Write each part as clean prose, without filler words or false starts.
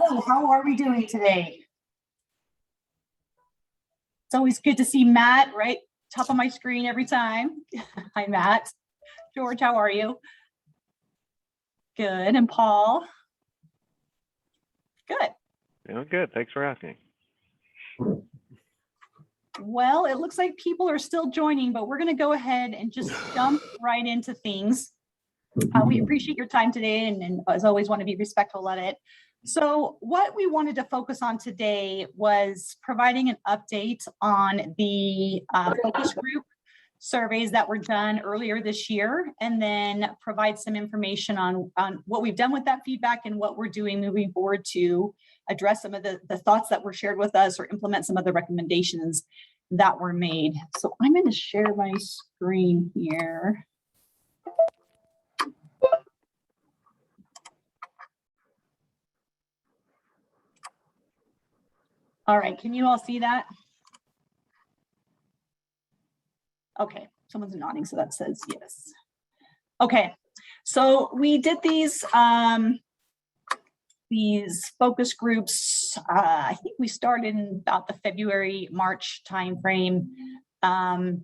Hello, how are we doing today? It's always good to see Matt right top of my screen every time. Hi, Matt. George, how are you? Good. And Paul? Good. Doing good. Thanks for asking. Well, it looks like people are still joining, but we're going to go ahead and just jump right into things. We appreciate your time today, and as always, want to be respectful of it. So what we wanted to focus on today was providing an update on the focus group surveys that were done earlier this year, and then provide some information on what we've done with that feedback and what we're doing moving forward to address some of the thoughts that were shared with us or implement some of the recommendations that were made. So I'm going to share my screen here. All right, can you all see that? Okay, someone's nodding, so that says yes. Okay, so we did these focus groups. I think we started in about the February, March timeframe. I'm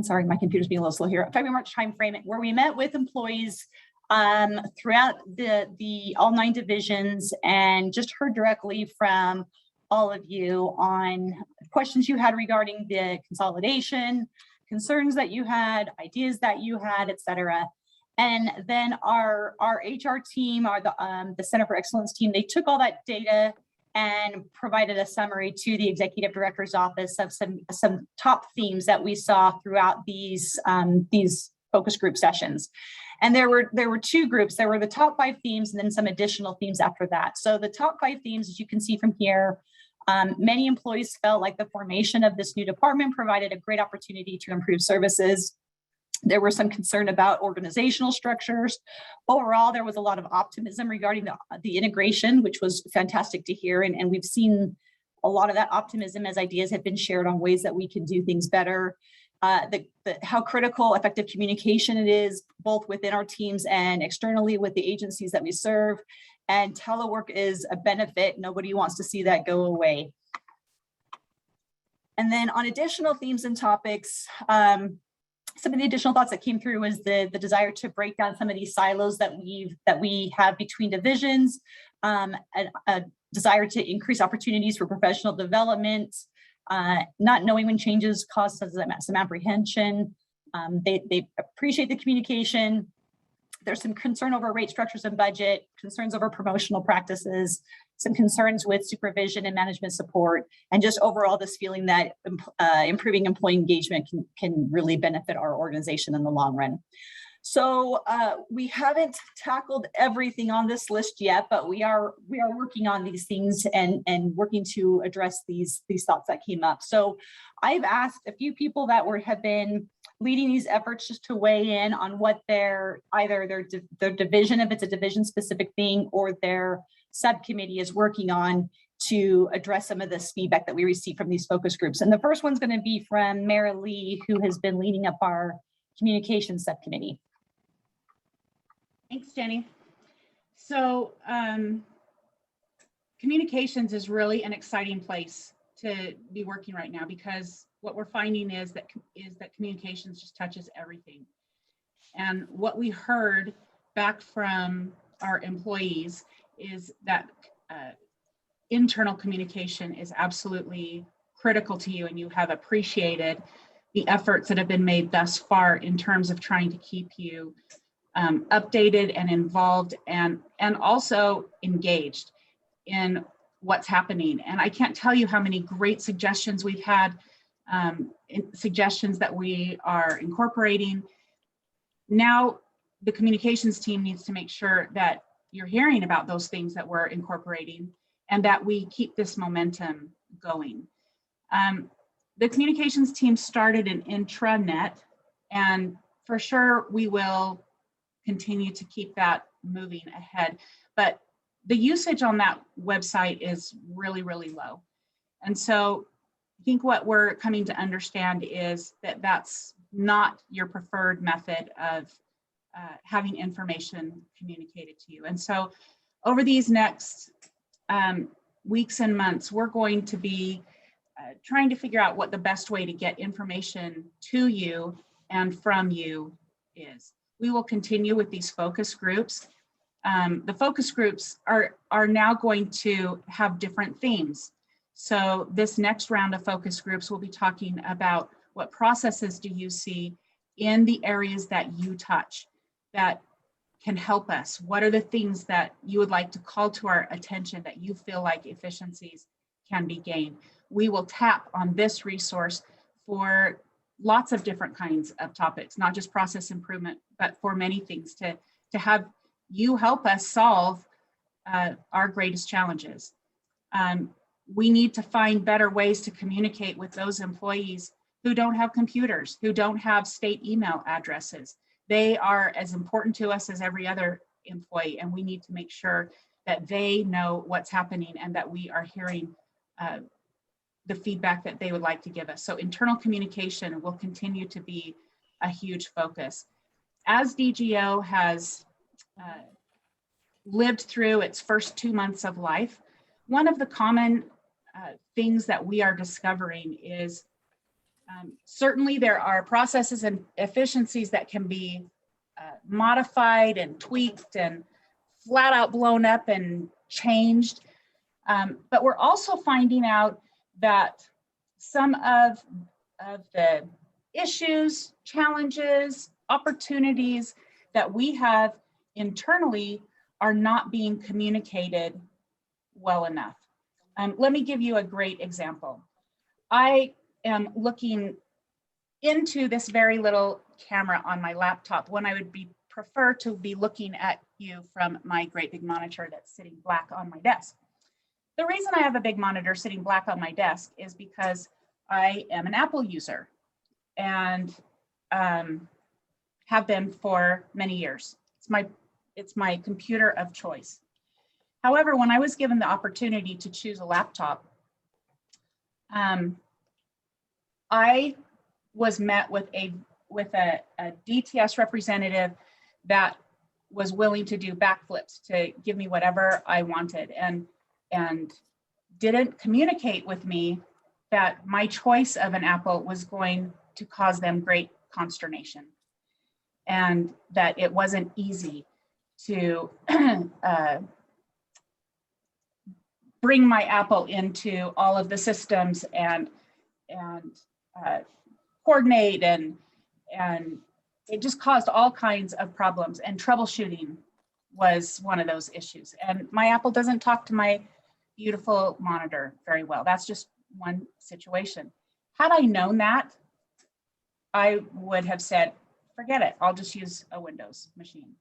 sorry, my computer's being a little slow here. February, March timeframe, where we met with employees throughout the all 9 divisions and just heard directly from all of you on questions you had regarding the consolidation, concerns that you had, ideas that you had, et cetera. And then our HR team, the Center for Excellence team, they took all that data and provided a summary to the executive director's office of some top themes that we saw throughout these focus group sessions. And there were 2 groups. There were the top 5 themes and then some additional themes after that. So the top 5 themes, as you can see from here, many employees felt like the formation of this new department provided a great opportunity to improve services. There was some concern about organizational structures. Overall, there was a lot of optimism regarding the integration, which was fantastic to hear. And we've seen a lot of that optimism as ideas have been shared on ways that we can do things better. How critical effective communication it is, both within our teams and externally with the agencies that we serve. And telework is a benefit. Nobody wants to see that go away. And then on additional themes and topics, some of the additional thoughts that came through was the desire to break down some of these silos that we have between divisions, a desire to increase opportunities for professional development, not knowing when changes cause some apprehension. They appreciate the communication. There's some concern over rate structures and budget, concerns over promotional practices, some concerns with supervision and management support, and just overall this feeling that improving employee engagement can really benefit our organization in the long run. So we haven't tackled everything on this list yet, but we are working on these things and working to address these thoughts that came up. So I've asked a few people that have been leading these efforts just to weigh in on what their division, if it's a division specific thing, or their subcommittee is working on to address some of this feedback that we received from these focus groups. And the first one's going to be from Mara Lee, who has been leading up our communications subcommittee. Thanks, Jenny. So communications is really an exciting place to be working right now, because what we're finding is that communications just touches everything. And what we heard back from our employees is that internal communication is absolutely critical to you, and you have appreciated the efforts that have been made thus far in terms of trying to keep you updated and involved and also engaged in what's happening. And I can't tell you how many great suggestions we've had, suggestions that we are incorporating. Now the communications team needs to make sure that you're hearing about those things that we're incorporating and that we keep this momentum going. The communications team started an intranet, and for sure we will continue to keep that moving ahead. But the usage on that website is really, really low. And so I think what we're coming to understand is that that's not your preferred method of having information communicated to you. And so over these next weeks and months, we're going to be trying to figure out what the best way to get information to you and from you is. We will continue with these focus groups. The focus groups are now going to have different themes. So this next round of focus groups will be talking about what processes do you see in the areas that you touch that can help us? What are the things that you would like to call to our attention that you feel like efficiencies can be gained? We will tap on this resource for lots of different kinds of topics, not just process improvement, but for many things to have you help us solve our greatest challenges. We need to find better ways to communicate with those employees who don't have computers, who don't have state email addresses. They are as important to us as every other employee, and we need to make sure that they know what's happening and that we are hearing the feedback that they would like to give us. So internal communication will continue to be a huge focus. As DGO has lived through its first 2 months of life, one of the common things that we are discovering is certainly there are processes and efficiencies that can be modified and tweaked and flat out blown up and changed. But we're also finding out that some of the issues, challenges, opportunities that we have internally are not being communicated well enough. Let me give you a great example. I am looking into this very little camera on my laptop when I would prefer to be looking at you from my great big monitor that's sitting black on my desk. The reason I have a big monitor sitting black on my desk is because I am an Apple user and have been for many years. It's my computer of choice. However, when I was given the opportunity to choose a laptop, I was met with a DTS representative that was willing to do backflips to give me whatever I wanted and didn't communicate with me that my choice of an Apple was going to cause them great consternation and that it wasn't easy to bring my Apple into all of the systems and coordinate and it just caused all kinds of problems, and troubleshooting was one of those issues. And my Apple doesn't talk to my beautiful monitor very well. That's just one situation. Had I known that, I would have said, forget it, I'll just use a Windows machine.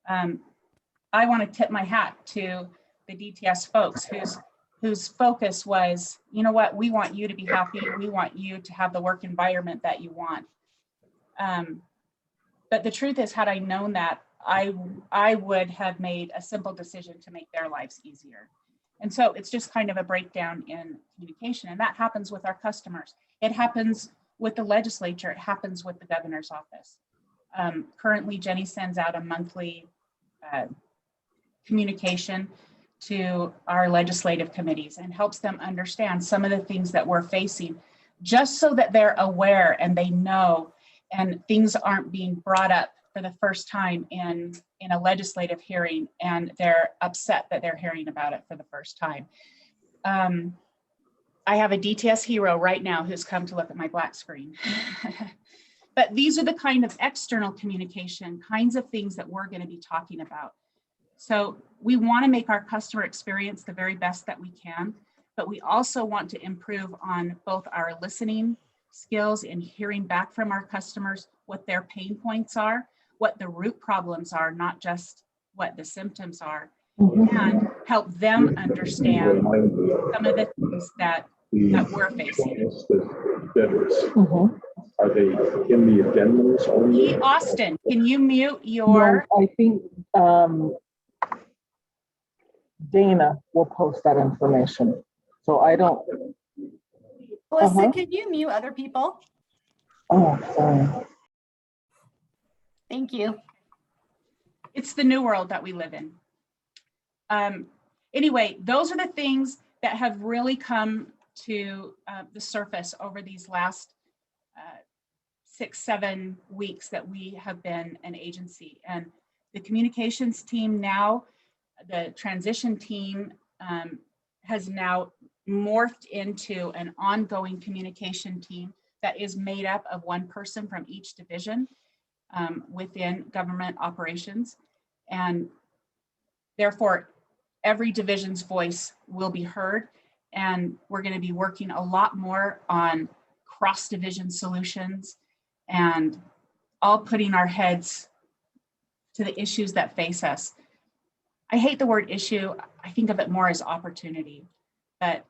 I want to tip my hat to the DTS folks whose focus was, you know what, we want you to be happy. We want you to have the work environment that you want. But the truth is, had I known that, I would have made a simple decision to make their lives easier. And so it's just kind of a breakdown in communication. And that happens with our customers. It happens with the legislature. It happens with the governor's office. Currently, Jenney sends out a monthly communication to our legislative committees and helps them understand some of the things that we're facing, just so that they're aware and they know, and things aren't being brought up for the first time in a legislative hearing and they're upset that they're hearing about it for the first time. I have a DTS hero right now who's come to look at my black screen. But these are the kind of external communication kinds of things that we're going to be talking about. So we want to make our customer experience the very best that we can, but we also want to improve on both our listening skills and hearing back from our customers what their pain points are, what the root problems are, not just what the symptoms are, and help them understand some of the things that we're facing. Are they in the addendums only? Austin, can you mute your? No, I think Dana will post that information. So I don't. Melissa, can you mute other people? Oh, sorry. Thank you. It's the new world that we live in. anyway, those are the things that have really come to the surface over these last 6-7 weeks that we have been an agency. And the communications team now, the transition team has now morphed into an ongoing communication team that is made up of one person from each division within government operations. And therefore, every division's voice will be heard. And we're going to be working a lot more on cross-division solutions and all putting our heads to the issues that face us. I hate the word issue. I think of it more as opportunity. But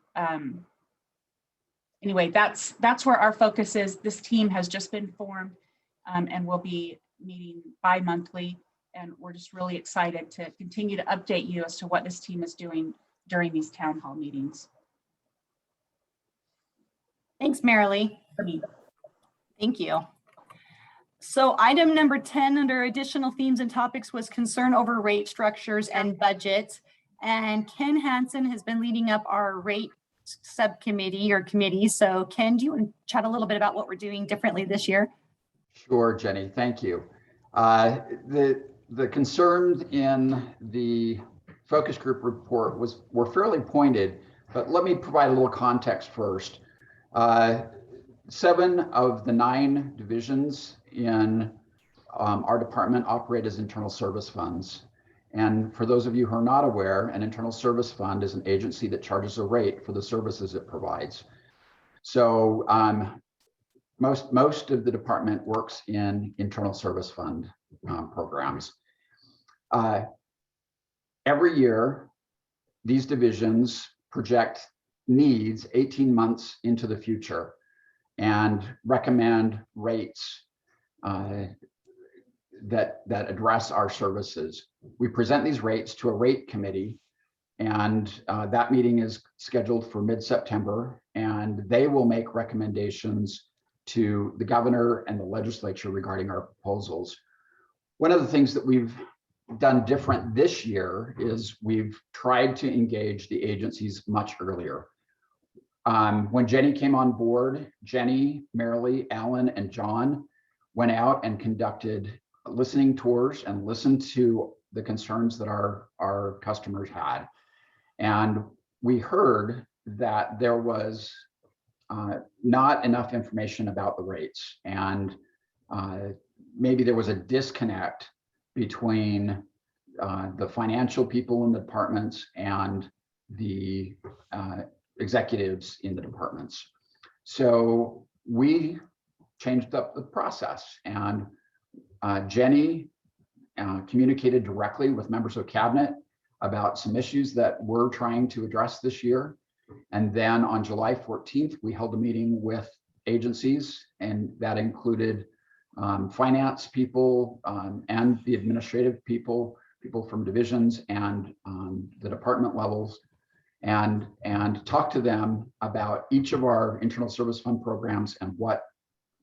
anyway, that's where our focus is. This team has just been formed and we'll be meeting bi-monthly. And we're just really excited to continue to update you as to what this team is doing during these town hall meetings. Thanks, Marilee. Thank you. So item number 10 under additional themes and topics was concern over rate structures and budgets. And Ken Hansen has been leading up our rate subcommittee or committee. So Ken, do you want to chat a little bit about what we're doing differently this year? Sure, Jenny, thank you. The concerns in the focus group report were fairly pointed, but let me provide a little context first. 7 of the 9 divisions in our department operate as internal service funds. And for those of you who are not aware, an internal service fund is an agency that charges a rate for the services it provides. So most of the department works in internal service fund programs. Every year, these divisions project needs 18 months into the future and recommend rates that address our services. We present these rates to a rate committee, and that meeting is scheduled for mid-September, and they will make recommendations to the governor and the legislature regarding our proposals. One of the things that we've done different this year is we've tried to engage the agencies much earlier. When Jenney came on board, Jenney, Marilee, Alan, and John went out and conducted listening tours and listened to the concerns that our customers had. And we heard that there was not enough information about the rates, and maybe there was a disconnect between the financial people in the departments and the executives in the departments. So we changed up the process, and Jenney communicated directly with members of cabinet about some issues that we're trying to address this year. And then on July 14th, we held a meeting with agencies, and that included finance people and the administrative people from divisions and the department levels, and talk to them about each of our internal service fund programs and what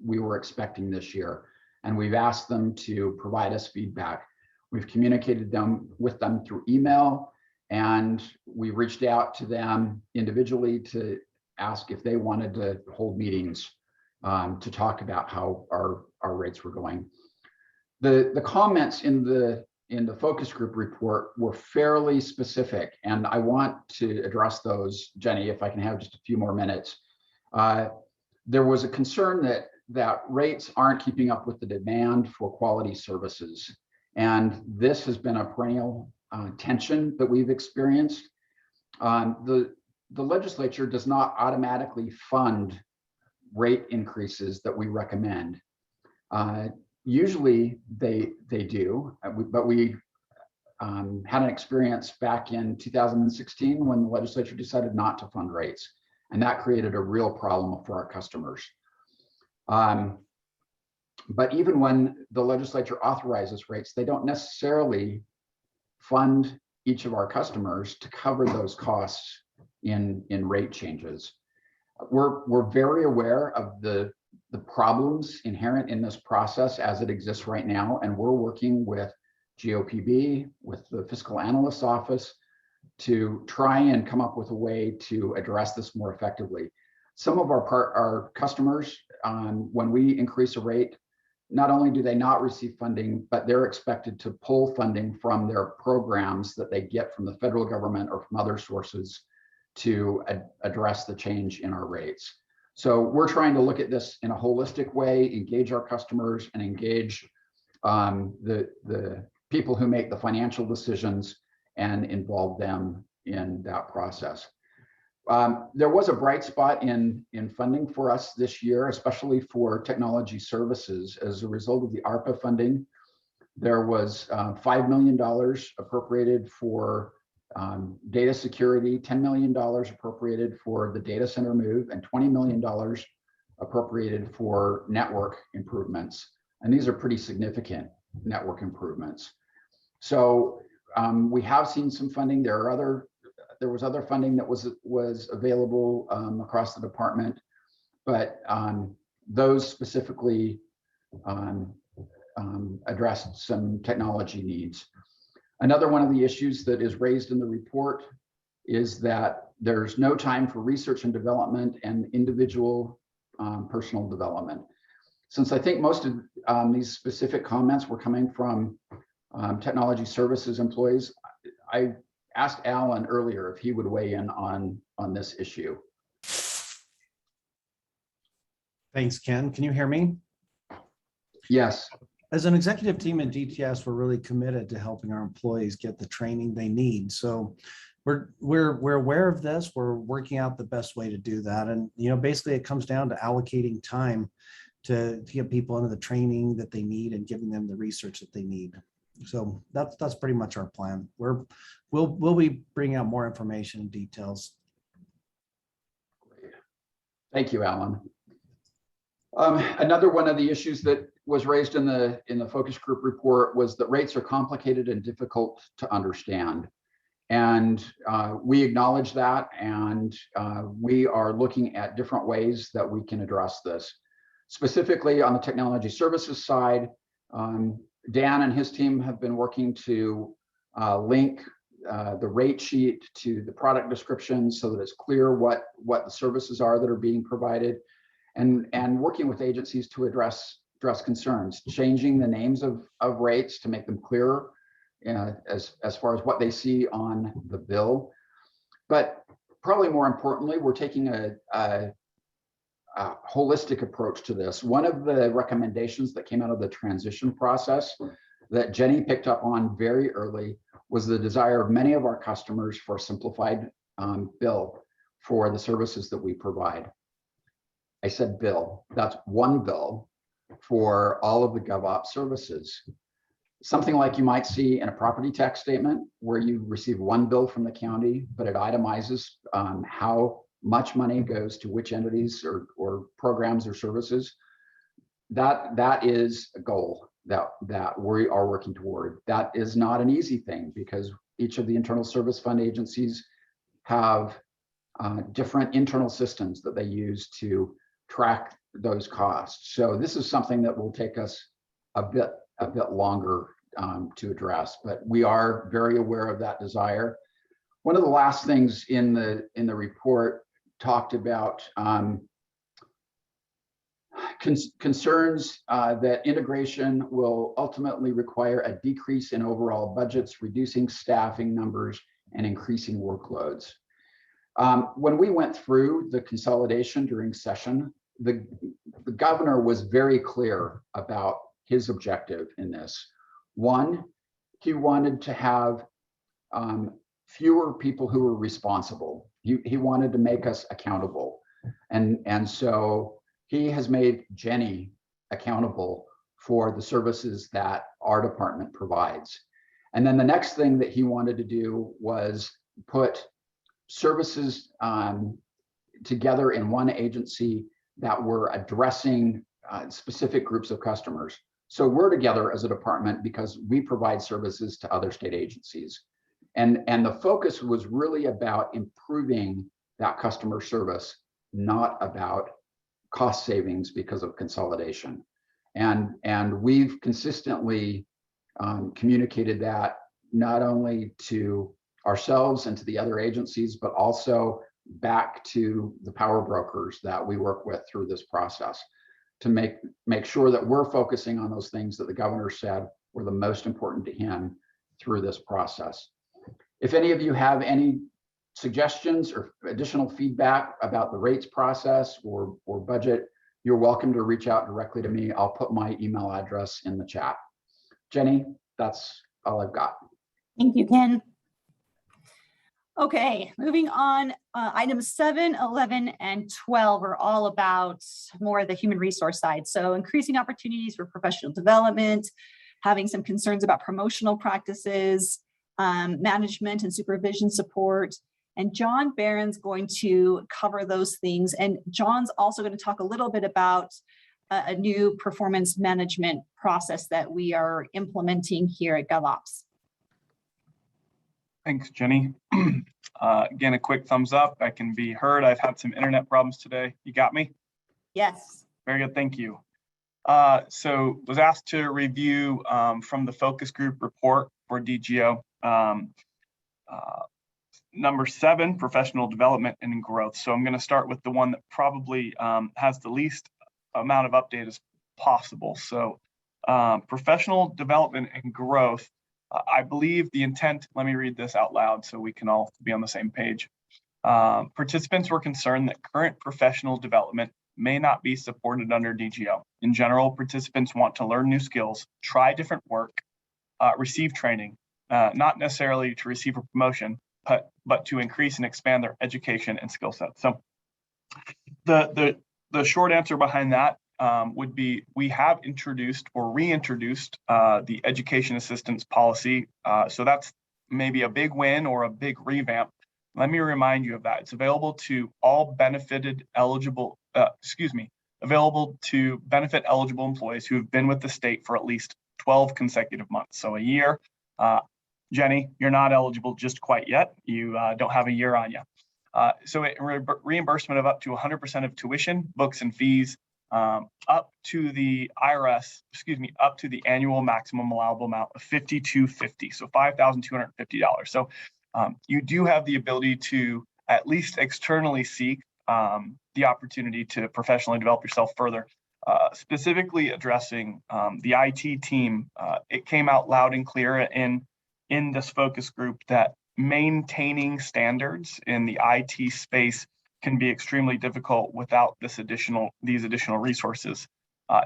we were expecting this year. And we've asked them to provide us feedback. We've communicated with them through email, and we reached out to them individually to ask if they wanted to hold meetings to talk about how our rates were going. The comments in the focus group report were fairly specific, and I want to address those, Jenney, if I can have just a few more minutes. There was a concern that rates aren't keeping up with the demand for quality services. And this has been a perennial tension that we've experienced. The legislature does not automatically fund rate increases that we recommend. Usually they do, but we had an experience back in 2016 when the legislature decided not to fund rates, and that created a real problem for our customers. But even when the legislature authorizes rates, they don't necessarily fund each of our customers to cover those costs in rate changes. We're very aware of the problems inherent in this process as it exists right now, and we're working with GOPB, with the Fiscal Analyst's Office, to try and come up with a way to address this more effectively. Some of our customers, when we increase a rate, not only do they not receive funding, but they're expected to pull funding from their programs that they get from the federal government or from other sources to address the change in our rates. So we're trying to look at this in a holistic way, engage our customers and engage the people who make the financial decisions and involve them in that process. There was a bright spot in funding for us this year, especially for technology services. As a result of the ARPA funding, there was $5 million appropriated for data security, $10 million appropriated for the data center move, and $20 million appropriated for network improvements. And these are pretty significant network improvements. So we have seen some funding. There was other funding that was available across the department, but those specifically addressed some technology needs. Another one of the issues that is raised in the report is that there's no time for research and development and individual personal development. Since I think most of these specific comments were coming from technology services employees, I asked Alan earlier if he would weigh in on this issue. Thanks, Ken. Can you hear me? Yes. As an executive team at DTS, we're really committed to helping our employees get the training they need. So we're aware of this. We're working out the best way to do that. And, you know, basically it comes down to allocating time to get people into the training that they need and giving them the research that they need. So that's pretty much our plan. We'll be bringing out more information and details. Great. Thank you, Alan. Another one of the issues that was raised in the focus group report was that rates are complicated and difficult to understand. And we acknowledge that, and we are looking at different ways that we can address this. Specifically on the technology services side, Dan and his team have been working to link the rate sheet to the product description so that it's clear what the services are that are being provided, and working with agencies to address concerns, changing the names of rates to make them clearer as far as what they see on the bill. But probably more importantly, we're taking a holistic approach to this. One of the recommendations that came out of the transition process that Jenney picked up on very early was the desire of many of our customers for a simplified bill for the services that we provide. I said bill, that's one bill for all of the GovOps services. Something like you might see in a property tax statement where you receive one bill from the county, but it itemizes how much money goes to which entities or programs or services. That is a goal that we are working toward. That is not an easy thing because each of the internal service fund agencies have different internal systems that they use to track those costs. So this is something that will take us a bit longer to address, but we are very aware of that desire. One of the last things in the report talked about concerns that integration will ultimately require a decrease in overall budgets, reducing staffing numbers, and increasing workloads. When we went through the consolidation during session, the governor was very clear about his objective in this. One, he wanted to have fewer people who were responsible. He wanted to make us accountable. And so he has made Jenney accountable for the services that our department provides. And then the next thing that he wanted to do was put services together in one agency that were addressing specific groups of customers. So we're together as a department because we provide services to other state agencies. And the focus was really about improving that customer service, not about cost savings because of consolidation. And we've consistently communicated that not only to ourselves and to the other agencies, but also back to the power brokers that we work with through this process to make sure that we're focusing on those things that the governor said were the most important to him through this process. If any of you have any suggestions or additional feedback about the rates process or budget, you're welcome to reach out directly to me. I'll put my email address in the chat. Jenney, that's all I've got. Thank you, Ken. Okay, moving on, items 7, 11, and 12 are all about more of the human resource side. So increasing opportunities for professional development, having some concerns about promotional practices, management and supervision support. And John Barron's going to cover those things. And John's also going to talk a little bit about a new performance management process that we are implementing here at GovOps. Thanks, Jenney. Again, a quick thumbs up. I can be heard. I've had some internet problems today. You got me? Yes. Very good. Thank you. So was asked to review from the focus group report for DGO. Number 7, professional development and growth. So I'm going to start with the one that probably has the least amount of update as possible. So professional development and growth. I believe the intent, let me read this out loud so we can all be on the same page. Participants were concerned that current professional development may not be supported under DGO. In general, participants want to learn new skills, try different work, receive training, not necessarily to receive a promotion, but to increase and expand their education and skill set. So the short answer behind that would be we have introduced or reintroduced the education assistance policy. So that's maybe a big win or a big revamp. Let me remind you of that. It's available to all available to benefit eligible employees who have been with the state for at least 12 consecutive months. So a year. Jenney, you're not eligible just quite yet. You don't have a year on you. So reimbursement of up to 100% of tuition, books, and fees, up to the IRS, up to the annual maximum allowable amount of $5,250, so $5,250. So you do have the ability to at least externally seek the opportunity to professionally develop yourself further. Specifically addressing the IT team, it came out loud and clear in this focus group that maintaining standards in the IT space can be extremely difficult without these additional resources.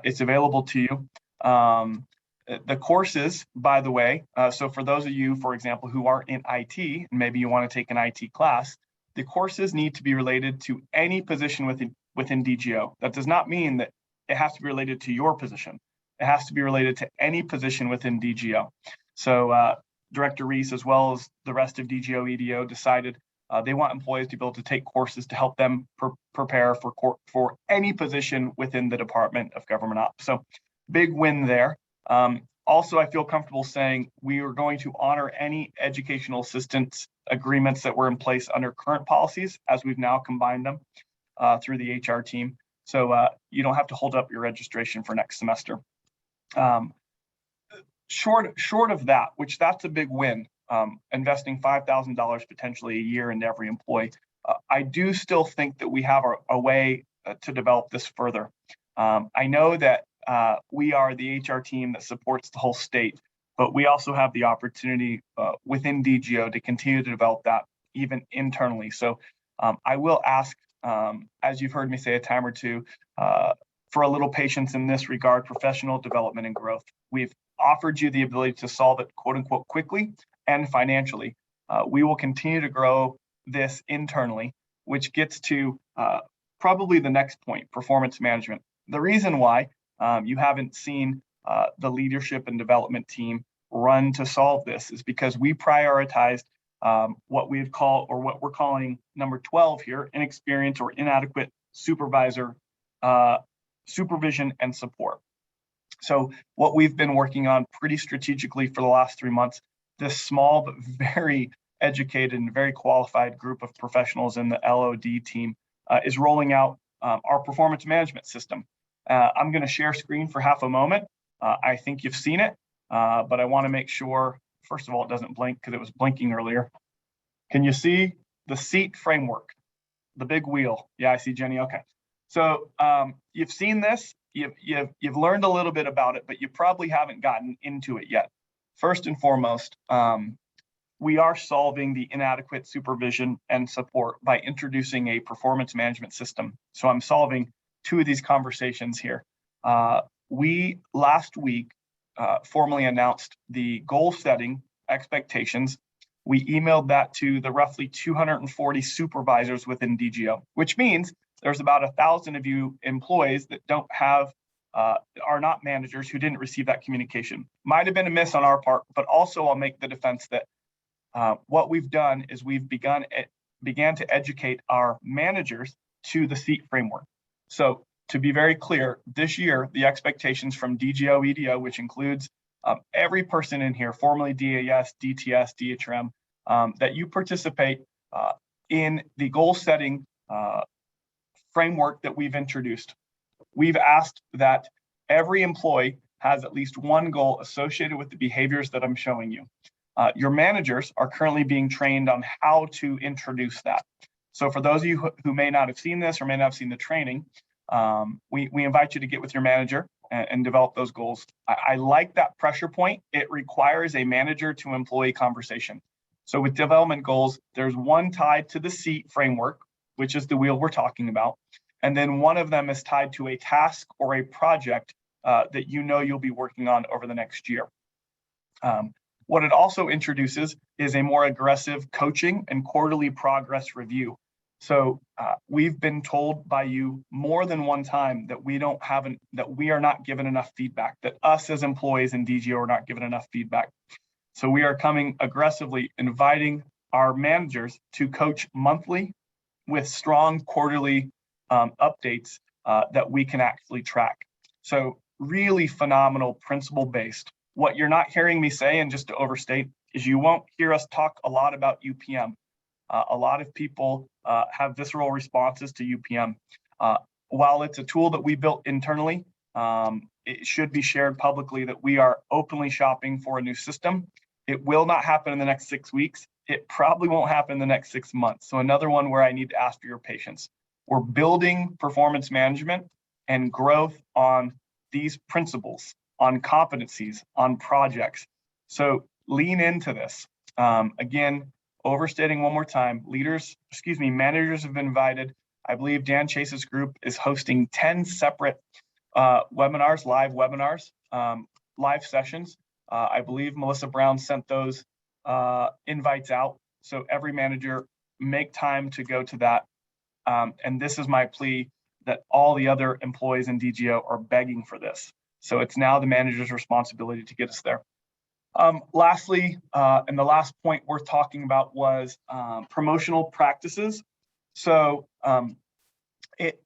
It's available to you. The courses, by the way, so for those of you, for example, who are in IT, and maybe you want to take an IT class, the courses need to be related to any position within DGO. That does not mean that it has to be related to your position. It has to be related to any position within DGO. So Director Rees, as well as the rest of DGO EDO, decided they want employees to be able to take courses to help them prepare for any position within the Department of Government Ops. So big win there. Also, I feel comfortable saying we are going to honor any educational assistance agreements that were in place under current policies, as we've now combined them through the HR team. So you don't have to hold up your registration for next semester. Short of that, which that's a big win, investing $5,000 potentially a year into every employee, I do still think that we have a way to develop this further. I know that we are the HR team that supports the whole state, but we also have the opportunity within DGO to continue to develop that even internally. So I will ask, as you've heard me say a time or two, for a little patience in this regard, professional development and growth. We've offered you the ability to solve it, quote unquote, quickly and financially. We will continue to grow this internally, which gets to probably the next point, performance management. The reason why you haven't seen the leadership and development team run to solve this is because we prioritized what we've called, or what we're calling number 12 here, inexperienced or inadequate supervisor supervision and support. So what we've been working on pretty strategically for the last 3 months, this small but very educated and very qualified group of professionals in the LOD team is rolling out our performance management system. I'm going to share screen for half a moment. I think you've seen it, but I want to make sure, first of all, it doesn't blink because it was blinking earlier. Can you see the seat framework, the big wheel? Yeah, I see Jenney. Okay. So you've seen this, you've learned a little bit about it, but you probably haven't gotten into it yet. First and foremost, we are solving the inadequate supervision and support by introducing a performance management system. So I'm solving two of these conversations here. We last week formally announced the goal setting expectations. We emailed that to the roughly 240 supervisors within DGO, which means there's about 1,000 of you employees that don't have, are not managers who didn't receive that communication. Might have been a miss on our part, but also I'll make the defense that what we've done is we've began to educate our managers to the SEAT framework. So to be very clear, this year, the expectations from DGO, EDO, which includes every person in here, formerly DAS, DTS, DHRM, that you participate in the goal setting framework that we've introduced. We've asked that every employee has at least one goal associated with the behaviors that I'm showing you. Your managers are currently being trained on how to introduce that. So for those of you who may not have seen this or may not have seen the training, we invite you to get with your manager and develop those goals. I like that pressure point. It requires a manager to employee conversation. So with development goals, there's one tied to the SEAT framework, which is the wheel we're talking about. And then one of them is tied to a task or a project that you know you'll be working on over the next year. What it also introduces is a more aggressive coaching and quarterly progress review. So we've been told by you more than one time that we are not given enough feedback, that us as employees in DGO are not given enough feedback. So we are coming aggressively, inviting our managers to coach monthly with strong quarterly updates that we can actually track. So really phenomenal principle-based. What you're not hearing me say, and just to overstate, is you won't hear us talk a lot about UPM. A lot of people have visceral responses to UPM. While it's a tool that we built internally, it should be shared publicly that we are openly shopping for a new system. It will not happen in the next 6 weeks. It probably won't happen in the next 6 months. So another one where I need to ask for your patience. We're building performance management and growth on these principles, on competencies, on projects. So lean into this. Again, overstating one more time, managers have been invited. I believe Dan Chase's group is hosting 10 separate webinars, live sessions. I believe Melissa Brown sent those invites out. So every manager make time to go to that. And this is my plea that all the other employees in DGO are begging for this. So it's now the manager's responsibility to get us there. Lastly, and the last point worth talking about was promotional practices. So it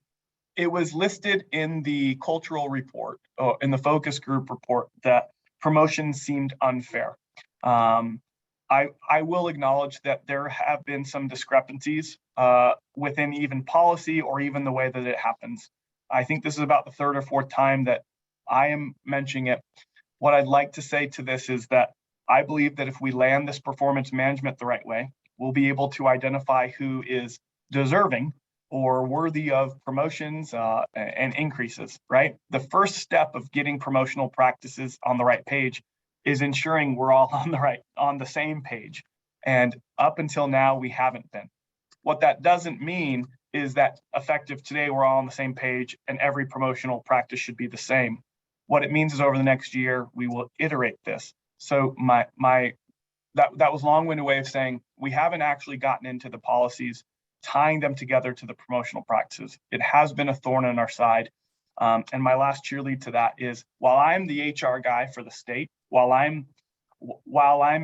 was listed in the cultural report, in the focus group report, that promotions seemed unfair. I will acknowledge that there have been some discrepancies within even policy or even the way that it happens. I think this is about the third or fourth time that I am mentioning it. What I'd like to say to this is that I believe that if we land this performance management the right way, we'll be able to identify who is deserving or worthy of promotions and increases, right? The first step of getting promotional practices on the right page is ensuring we're all on the same page. And up until now, we haven't been. What that doesn't mean is that effective today, we're all on the same page and every promotional practice should be the same. What it means is over the next year, we will iterate this. So that was a long-winded way of saying we haven't actually gotten into the policies, tying them together to the promotional practices. It has been a thorn in our side. And my last cheerlead to that is, while I'm the HR guy for the state, while I'm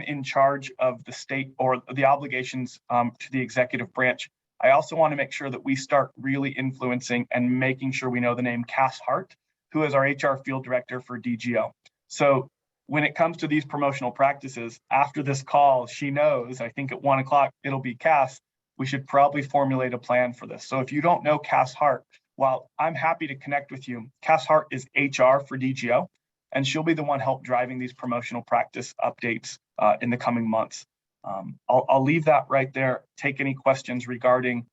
in charge of the state or the obligations to the executive branch, I also want to make sure that we start really influencing and making sure we know the name Cass Hart, who is our HR field director for DGO. So when it comes to these promotional practices, after this call, she knows, I think at 1 o'clock, it'll be Cass. We should probably formulate a plan for this. So if you don't know Cass Hart, while I'm happy to connect with you, Cass Hart is HR for DGO, and she'll be the one help driving these promotional practice updates in the coming months. I'll leave that right there. Take any questions regarding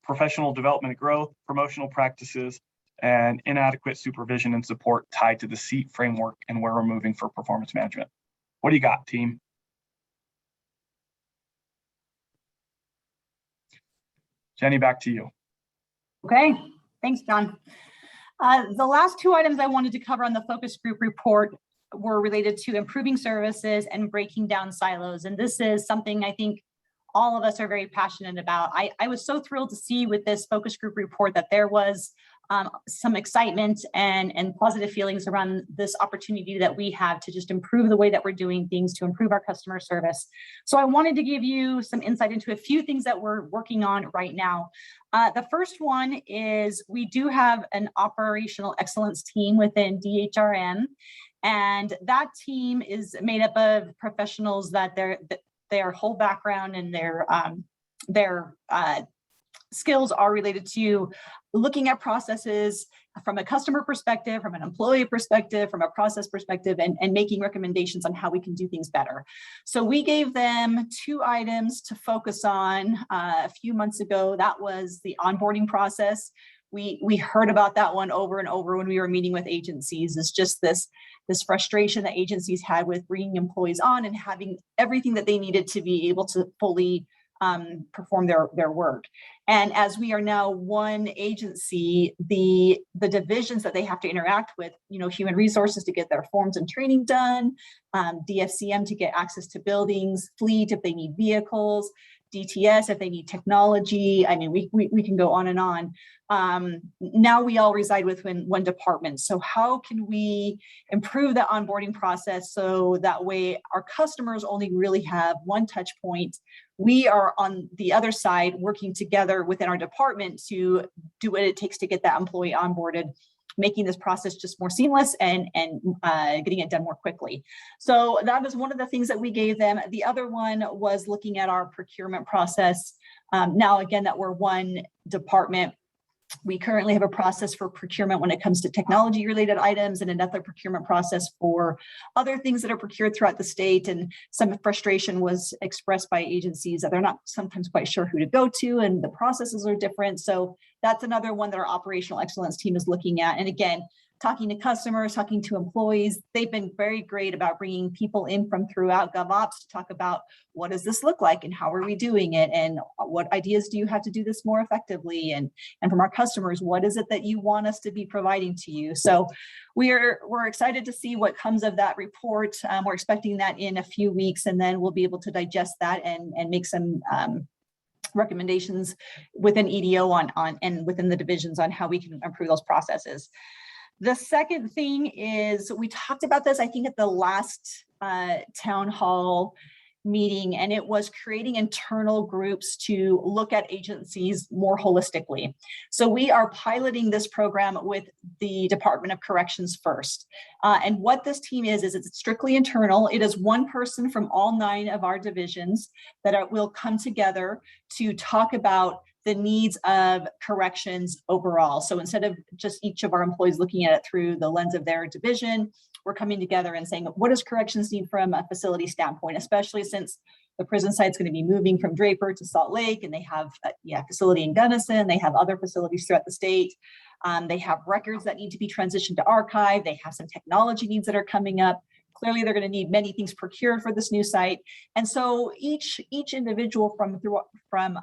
professional development and growth, promotional practices, and inadequate supervision and support tied to the SEAT framework and where we're moving for performance management. What do you got, team? Jenney, back to you. Okay, thanks, John. The last two items I wanted to cover on the focus group report were related to improving services and breaking down silos. And this is something I think all of us are very passionate about. I was so thrilled to see with this focus group report that there was some excitement and positive feelings around this opportunity that we have to just improve the way that we're doing things, to improve our customer service. So I wanted to give you some insight into a few things that we're working on right now. The first one is we do have an operational excellence team within DHRN, and that team is made up of professionals that their whole background and their skills are related to looking at processes from a customer perspective, from an employee perspective, from a process perspective, and making recommendations on how we can do things better. So we gave them 2 items to focus on a few months ago. That was the onboarding process. We heard about that one over and over when we were meeting with agencies. It's just this frustration that agencies had with bringing employees on and having everything that they needed to be able to fully perform their work. And as we are now one agency, the divisions that they have to interact with, human resources to get their forms and training done, DFCM to get access to buildings, fleet if they need vehicles, DTS if they need technology. I mean, we can go on and on. Now we all reside within one department. So how can we improve the onboarding process so that way our customers only really have one touch point? We are on the other side working together within our department to do what it takes to get that employee onboarded, making this process just more seamless and getting it done more quickly. So that was one of the things that we gave them. The other one was looking at our procurement process. Now, again, that we're one department, we currently have a process for procurement when it comes to technology related items and another procurement process for other things that are procured throughout the state. And some frustration was expressed by agencies that they're not sometimes quite sure who to go to and the processes are different. So that's another one that our operational excellence team is looking at. And again, talking to customers, talking to employees, they've been very great about bringing people in from throughout GovOps to talk about what does this look like and how are we doing it and what ideas do you have to do this more effectively, and from our customers, what is it that you want us to be providing to you? So we're excited to see what comes of that report. We're expecting that in a few weeks, and then we'll be able to digest that and make some recommendations within EDO on and within the divisions on how we can improve those processes. The second thing is, we talked about this, I think, at the last town hall meeting, and it was creating internal groups to look at agencies more holistically. So we are piloting this program with the Department of Corrections first. And what this team is it's strictly internal. It is one person from all 9 of our divisions that will come together to talk about the needs of corrections overall. So instead of just each of our employees looking at it through the lens of their division, we're coming together and saying, what does corrections need from a facility standpoint, especially since the prison site is going to be moving from Draper to Salt Lake, and they have a facility in Gunnison, they have other facilities throughout the state. They have records that need to be transitioned to archive. They have some technology needs that are coming up. Clearly, they're going to need many things procured for this new site. And so each individual from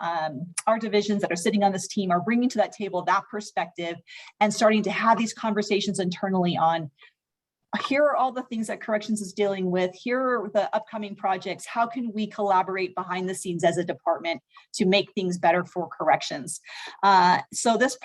our divisions that are sitting on this team are bringing to that table that perspective and starting to have these conversations internally on, here are all the things that corrections is dealing with. Here are the upcoming projects. How can we collaborate behind the scenes as a department to make things better for corrections? So this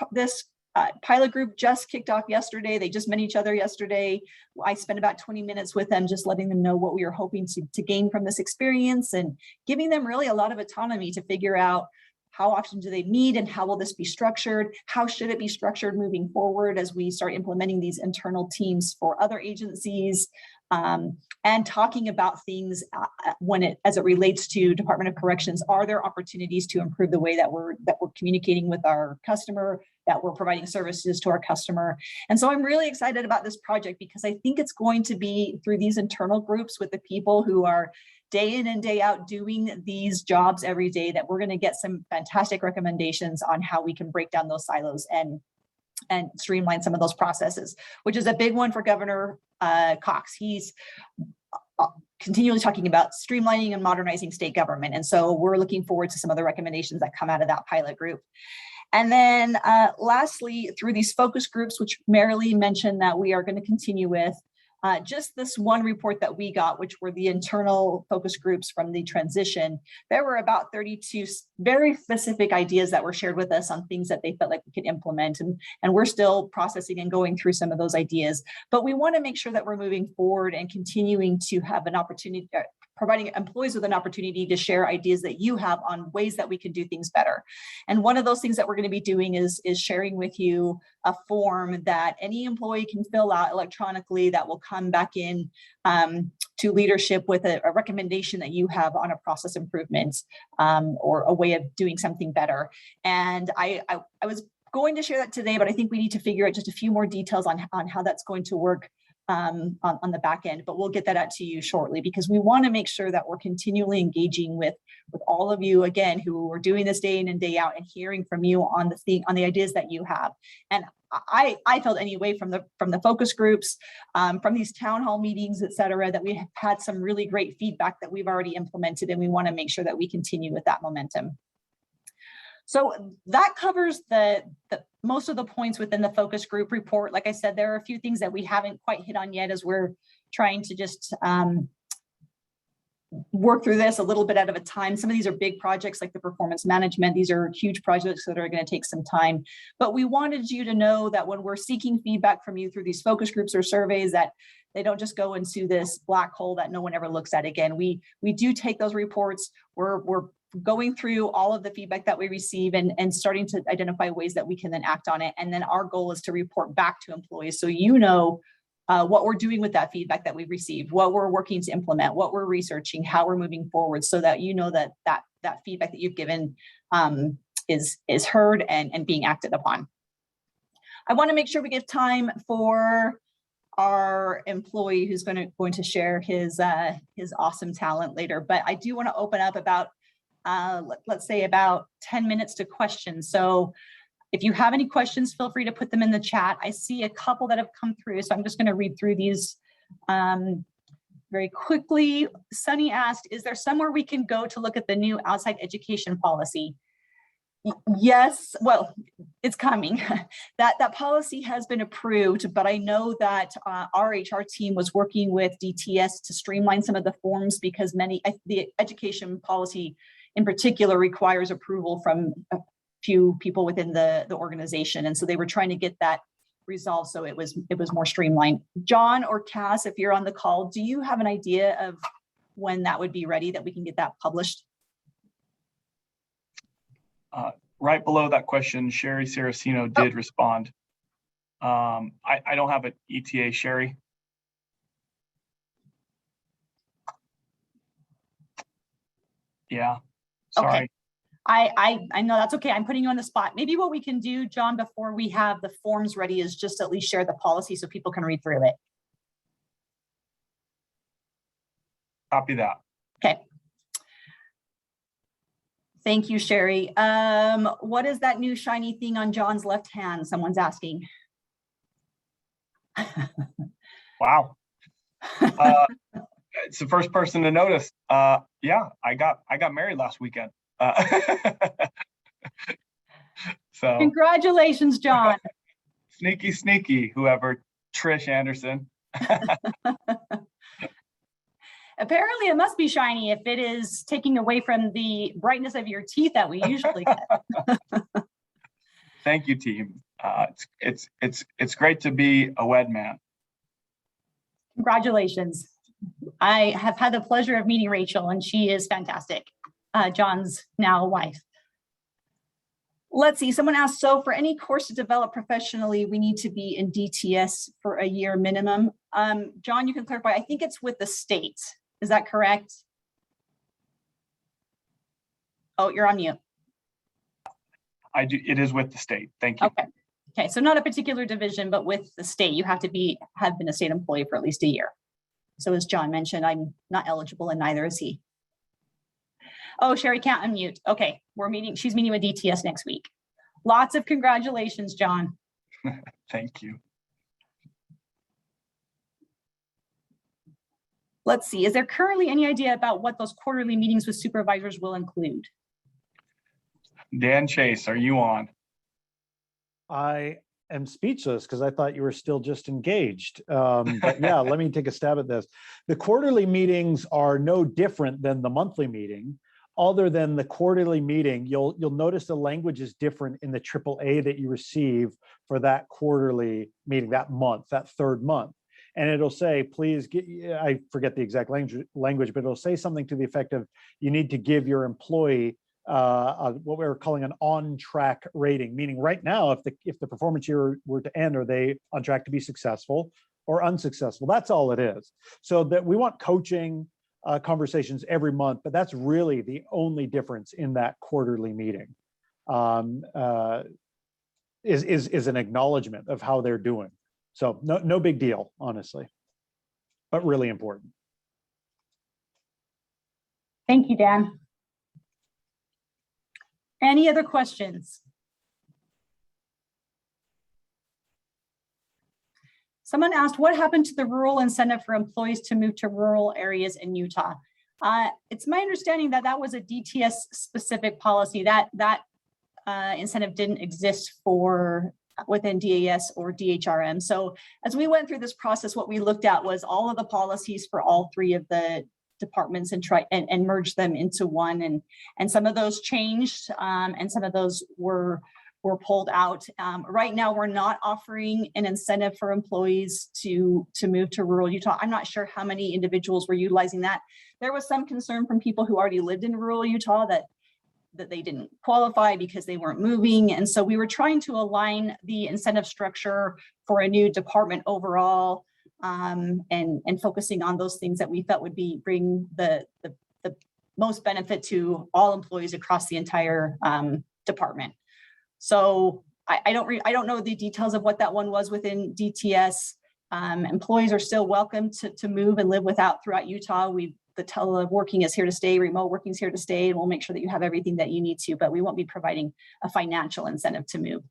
pilot group just kicked off yesterday. They just met each other yesterday. I spent about 20 minutes with them, just letting them know what we are hoping to gain from this experience and giving them really a lot of autonomy to figure out how often do they meet and how will this be structured? How should it be structured moving forward as we start implementing these internal teams for other agencies? And talking about things as it relates to Department of Corrections. Are there opportunities to improve the way that we're communicating with our customer, that we're providing services to our customer? And so I'm really excited about this project because I think it's going to be through these internal groups with the people who are day in and day out doing these jobs every day that we're going to get some fantastic recommendations on how we can break down those silos and streamline some of those processes, which is a big one for Governor Cox. He's continually talking about streamlining and modernizing state government. And so we're looking forward to some of the recommendations that come out of that pilot group. And then lastly, through these focus groups, which Marilee mentioned that we are going to continue with, just this one report that we got, which were the internal focus groups from the transition, there were about 32 very specific ideas that were shared with us on things that they felt like we could implement. And we're still processing and going through some of those ideas. But we want to make sure that we're moving forward and continuing to have an opportunity, providing employees with an opportunity to share ideas that you have on ways that we can do things better. And one of those things that we're going to be doing is sharing with you a form that any employee can fill out electronically that will come back in to leadership with a recommendation that you have on a process improvement or a way of doing something better. And I was going to share that today, but I think we need to figure out just a few more details on how that's going to work on the back end, but we'll get that out to you shortly, because we want to make sure that we're continually engaging with all of you, again, who are doing this day in and day out and hearing from you on the ideas that you have. And I felt anyway from the focus groups, from these town hall meetings, et cetera, that we have had some really great feedback that we've already implemented, and we want to make sure that we continue with that momentum. So that covers the most of the points within the focus group report. Like I said, there are a few things that we haven't quite hit on yet as we're trying to just work through this a little bit at a time. Some of these are big projects like the performance management. These are huge projects that are going to take some time. But we wanted you to know that when we're seeking feedback from you through these focus groups or surveys, that they don't just go into this black hole that no one ever looks at again. We do take those reports. We're going through all of the feedback that we receive and starting to identify ways that we can then act on it. And then our goal is to report back to employees so you know what we're doing with that feedback that we've received, what we're working to implement, what we're researching, how we're moving forward, so that you know that feedback that you've given is heard and being acted upon. I want to make sure we give time for our employee who's going to share his awesome talent later, but I do want to open up about let's say about 10 minutes to questions. So if you have any questions, feel free to put them in the chat. I see a couple that have come through, so I'm just going to read through these very quickly. Sunny asked, is there somewhere we can go to look at the new outside education policy? Yes, well, it's coming. That policy has been approved, but I know that our HR team was working with DTS to streamline some of the forms, because the education policy in particular requires approval from a few people within the organization. And so they were trying to get that resolved so it was more streamlined. John or Cass, if you're on the call, do you have an idea of when that would be ready, that we can get that published? Right below that question, Sherry Saraceno did respond. I don't have an ETA, Sherry. Yeah, sorry. Okay. I know that's okay. I'm putting you on the spot. Maybe what we can do, John, before we have the forms ready, is just at least share the policy so people can read through it. Copy that. Okay. Thank you, Sherry. What is that new shiny thing on John's left hand? Someone's asking. Wow. It's the first person to notice. Yeah, I got married last weekend. So congratulations, John. sneaky, whoever, Trish Anderson. Apparently it must be shiny if it is taking away from the brightness of your teeth that we usually get. Thank you, team. It's great to be a wed man. Congratulations. I have had the pleasure of meeting Rachel, and she is fantastic. John's now wife. Let's see, someone asked, so for any course to develop professionally, we need to be in DTS for a year minimum. John, you can clarify. I think it's with the state. Is that correct? Oh, you're on mute. I do. It is with the state. Thank you. Okay. Okay. So not a particular division, but with the state, you have to have been a state employee for at least a year. So as John mentioned, I'm not eligible and neither is he. Oh, Sherry can't unmute. Okay, she's meeting with DTS next week. Lots of congratulations, John. Thank you. Let's see, is there currently any idea about what those quarterly meetings with supervisors will include? Dan Chase, are you on? I am speechless because I thought you were still just engaged. But yeah, let me take a stab at this. The quarterly meetings are no different than the monthly meeting. Other than the quarterly meeting, you'll notice the language is different in the AAA that you receive for that quarterly meeting, that month, that third month. And it'll say, please get, I forget the exact language, but it'll say something to the effect of, you need to give your employee what we're calling an on-track rating, meaning right now, if the performance year were to end, are they on track to be successful or unsuccessful? That's all it is. So that we want coaching conversations every month, but that's really the only difference in that quarterly meeting. Is an acknowledgement of how they're doing. So no big deal, honestly, but really important. Thank you, Dan. Any other questions? Someone asked, what happened to the rural incentive for employees to move to rural areas in Utah? It's my understanding that that was a DTS specific policy, that incentive didn't exist within DAS or DHRM. So as we went through this process, what we looked at was all of the policies for all three of the departments and merged them into one. And some of those changed and some of those were pulled out. Right now, we're not offering an incentive for employees to move to rural Utah. I'm not sure how many individuals were utilizing that. There was some concern from people who already lived in rural Utah that they didn't qualify because they weren't moving. And so we were trying to align the incentive structure for a new department overall and focusing on those things that we felt would bring the most benefit to all employees across the entire department. So I don't know the details of what that one was within DTS. Employees are still welcome to move and live throughout Utah. The teleworking is here to stay, remote working is here to stay, and we'll make sure that you have everything that you need to, but we won't be providing a financial incentive to move.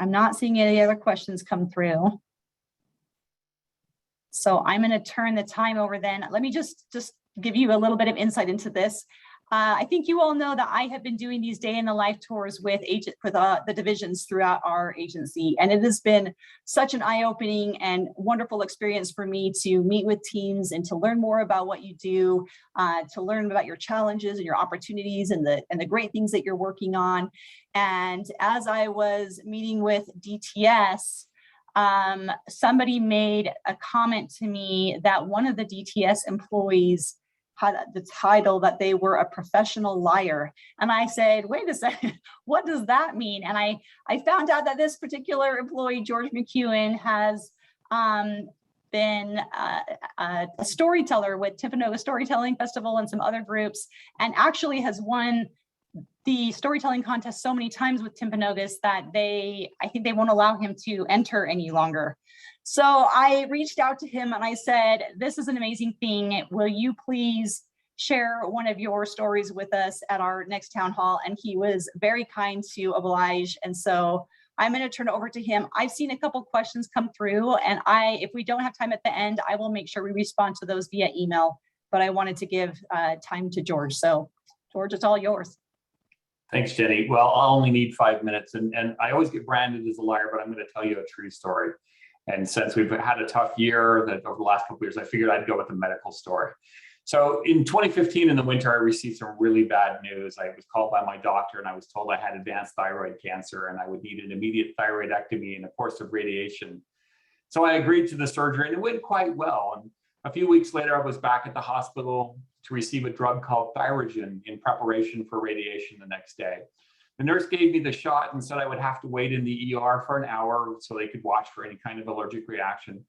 I'm not seeing any other questions come through. So I'm going to turn the time over then. Let me just give you a little bit of insight into this. I think you all know that I have been doing these day in the life tours with the divisions throughout our agency. And it has been such an eye-opening and wonderful experience for me to meet with teams and to learn more about what you do, to learn about your challenges and your opportunities and the great things that you're working on. And as I was meeting with DTS, somebody made a comment to me that one of the DTS employees had the title that they were a professional liar. And I said, wait a second, what does that mean? And I found out that this particular employee, George McEwen, has been a storyteller with Timpanogos Storytelling Festival and some other groups, and actually has won the storytelling contest so many times with Timpanogos that I think they won't allow him to enter any longer. So I reached out to him and I said, this is an amazing thing. Will you please share one of your stories with us at our next town hall? And he was very kind to oblige. And so I'm going to turn it over to him. I've seen a couple questions come through, and if we don't have time at the end, I will make sure we respond to those via email. But I wanted to give time to George. So George, it's all yours. Thanks, Jenny. Well, I'll only need 5 minutes, and I always get branded as a liar, but I'm going to tell you a true story. And since we've had a tough year over the last couple of years, I figured I'd go with a medical story. So in 2015 in the winter, I received some really bad news. I was called by my doctor and I was told I had advanced thyroid cancer and I would need an immediate thyroidectomy and a course of radiation. So I agreed to the surgery and it went quite well. And a few weeks later, I was back at the hospital to receive a drug called Thyrogen in preparation for radiation the next day. The nurse gave me the shot and said I would have to wait in the ER for an hour so they could watch for any kind of allergic reaction.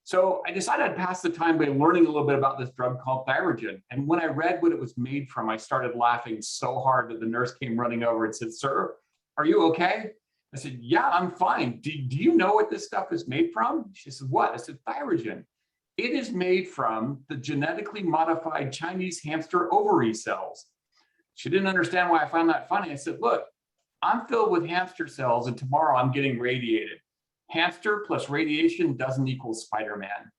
So I decided I'd pass the time by learning a little bit about this drug called Thyrogen. And when I read what it was made from, I started laughing so hard that the nurse came running over and said, "Sir, are you okay?" I said, "Yeah, I'm fine. Do you know what this stuff is made from?" She said, "What?" I said, "Thyrogen. It is made from the genetically modified Chinese hamster ovary cells." She didn't understand why I found that funny. I said, "Look, I'm filled with hamster cells and tomorrow I'm getting radiated. Hamster plus radiation doesn't equal Spider-Man."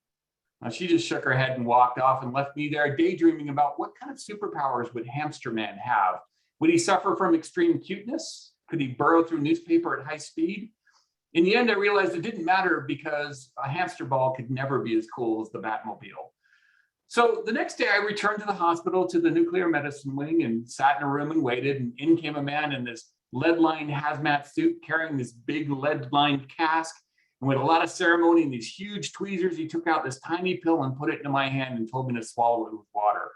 Now, she just shook her head and walked off and left me there daydreaming about what kind of superpowers would Hamster Man have? Would he suffer from extreme cuteness? Could he burrow through newspaper at high speed? In the end, I realized it didn't matter because a hamster ball could never be as cool as the Batmobile. So the next day I returned to the hospital to the nuclear medicine wing and sat in a room and waited, and in came a man in this lead-lined hazmat suit carrying this big lead-lined cask. And with a lot of ceremony and these huge tweezers, he took out this tiny pill and put it into my hand and told me to swallow it with water.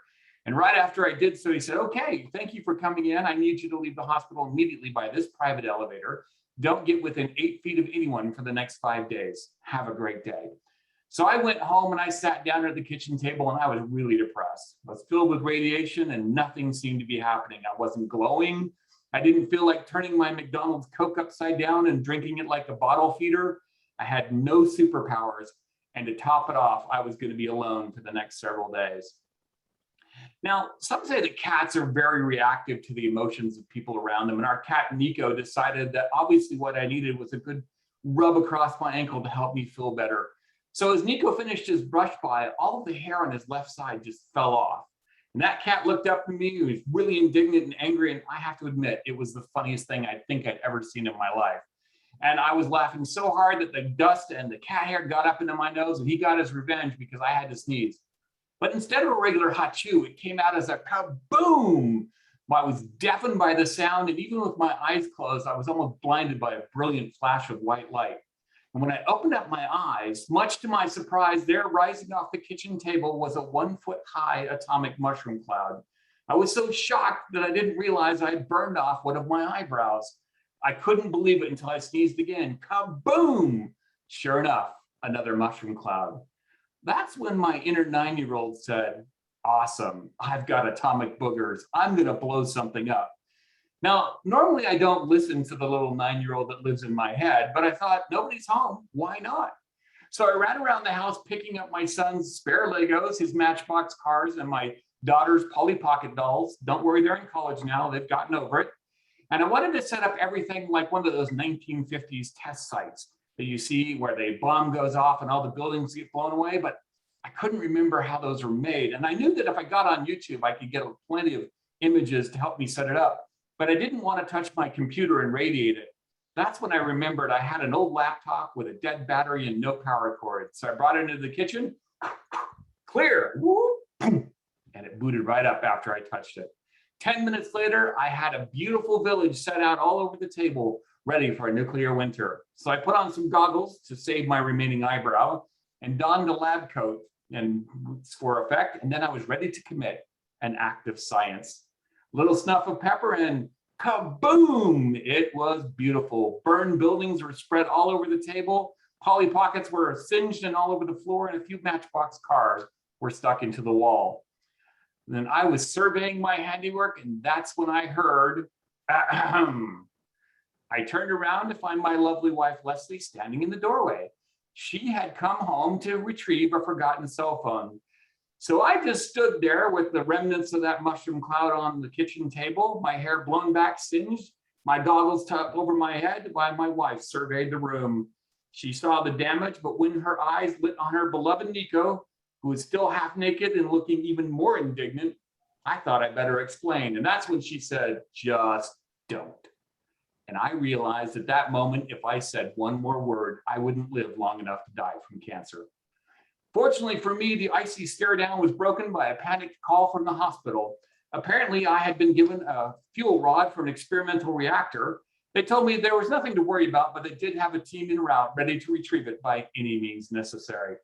And right after I did so, he said, "Okay, thank you for coming in. I need you to leave the hospital immediately by this private elevator. Don't get within 8 feet of anyone for the next 5 days. Have a great day." So I went home and I sat down at the kitchen table and I was really depressed. I was filled with radiation and nothing seemed to be happening. I wasn't glowing. I didn't feel like turning my McDonald's Coke upside down and drinking it like a bottle feeder. I had no superpowers. And to top it off, I was going to be alone for the next several days. Now, some say that cats are very reactive to the emotions of people around them. And our cat, Nico, decided that obviously what I needed was a good rub across my ankle to help me feel better. So as Nico finished his brush by, all of the hair on his left side just fell off. And that cat looked up at me. He was really indignant and angry. And I have to admit, it was the funniest thing I think I'd ever seen in my life. And I was laughing so hard that the dust and the cat hair got up into my nose, and he got his revenge because I had to sneeze. But instead of a regular hachoo, it came out as a kaboom. I was deafened by the sound, and even with my eyes closed, I was almost blinded by a brilliant flash of white light. And when I opened up my eyes, much to my surprise, there rising off the kitchen table was a 1-foot-high atomic mushroom cloud. I was so shocked that I didn't realize I had burned off one of my eyebrows. I couldn't believe it until I sneezed again. Kaboom! Sure enough, another mushroom cloud. That's when my inner 9-year-old said, "Awesome, I've got atomic boogers. I'm gonna blow something up." Now, normally I don't listen to the little 9-year-old that lives in my head, but I thought, nobody's home, why not? So I ran around the house picking up my son's spare Legos, his Matchbox cars, and my daughter's Polly Pocket dolls. Don't worry, they're in college now, they've gotten over it. And I wanted to set up everything like one of those 1950s test sites that you see where the bomb goes off and all the buildings get blown away, but I couldn't remember how those were made. And I knew that if I got on YouTube, I could get plenty of images to help me set it up, but I didn't want to touch my computer and radiate it. That's when I remembered I had an old laptop with a dead battery and no power cord. So I brought it into the kitchen, clear, whoop, and it booted right up after I touched it. 10 minutes later, I had a beautiful village set out all over the table, ready for a nuclear winter. So I put on some goggles to save my remaining eyebrow and donned a lab coat and for effect. And then I was ready to commit an act of science. A little snuff of pepper and kaboom! It was beautiful. Burned buildings were spread all over the table. Polly Pockets were singed and all over the floor, and a few Matchbox cars were stuck into the wall. And then I was surveying my handiwork, and that's when I heard, ahem. I turned around to find my lovely wife, Leslie, standing in the doorway. She had come home to retrieve a forgotten cell phone. So I just stood there with the remnants of that mushroom cloud on the kitchen table, my hair blown back, singed, my goggles tucked over my head while my wife surveyed the room. She saw the damage, but when her eyes lit on her beloved Nico, who was still half naked and looking even more indignant, I thought I'd better explain. And that's when she said, "Just don't." And I realized at that moment, if I said one more word, I wouldn't live long enough to die from cancer. Fortunately for me, the icy stare down was broken by a panicked call from the hospital. Apparently, I had been given a fuel rod for an experimental reactor. They told me there was nothing to worry about, but they did have a team en route ready to retrieve it by any means necessary.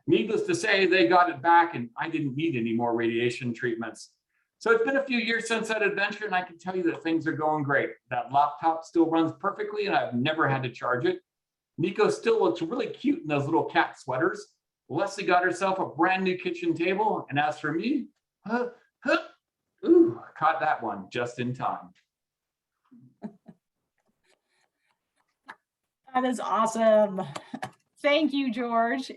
Needless to say, they got it back and I didn't need any more radiation treatments. So it's been a few years since that adventure, and I can tell you that things are going great. That laptop still runs perfectly and I've never had to charge it. Nico still looks really cute in those little cat sweaters. Leslie got herself a brand new kitchen table, and as for me, ooh, caught that one just in time. That is awesome. Thank you, George.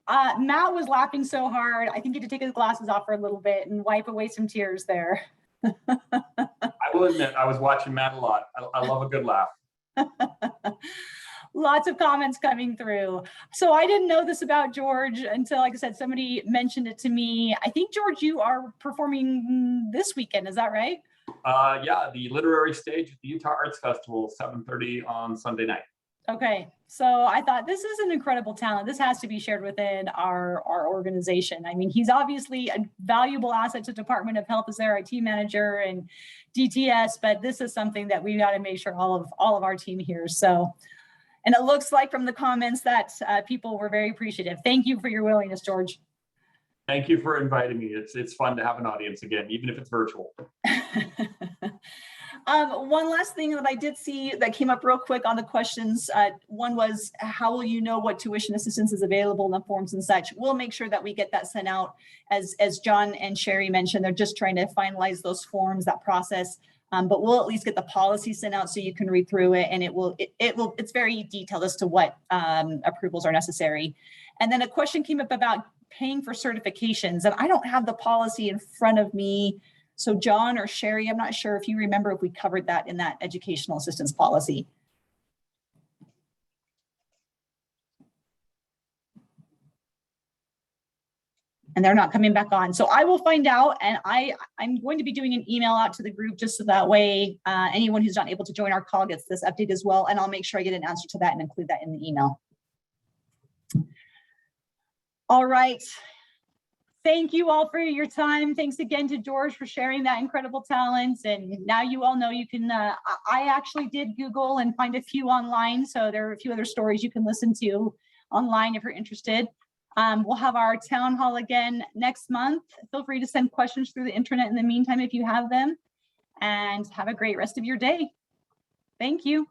Matt was laughing so hard. I think he had to take his glasses off for a little bit and wipe away some tears there. I will admit, I was watching Matt a lot. I love a good laugh. Lots of comments coming through. So I didn't know this about George until, like I said, somebody mentioned it to me. I think, George, you are performing this weekend. Is that right? Yeah, the literary stage at the Utah Arts Festival, 7:30 on Sunday night. Okay, so I thought this is an incredible talent. This has to be shared within our organization. I mean, he's obviously a valuable asset to Department of Health as their IT manager and DTS, but this is something that we got to make sure all of our team hears. So, and it looks like from the comments that people were very appreciative. Thank you for your willingness, George. Thank you for inviting me. It's fun to have an audience again, even if it's virtual. One last thing that I did see that came up real quick on the questions. One was, how will you know what tuition assistance is available in the forms and such? We'll make sure that we get that sent out. As John and Sherry mentioned, they're just trying to finalize those forms, that process. But we'll at least get the policy sent out so you can read through it, and it's very detailed as to what approvals are necessary. And then a question came up about paying for certifications, and I don't have the policy in front of me. So John or Sherry, I'm not sure if you remember if we covered that in that educational assistance policy. And they're not coming back on. So I will find out, and I'm going to be doing an email out to the group just so that way anyone who's not able to join our call gets this update as well. And I'll make sure I get an answer to that and include that in the email. All right. Thank you all for your time. Thanks again to George for sharing that incredible talent. And now you all know you can, I actually did Google and find a few online. So there are a few other stories you can listen to online if you're interested. We'll have our town hall again next month. Feel free to send questions through the internet in the meantime if you have them. And have a great rest of your day. Thank you.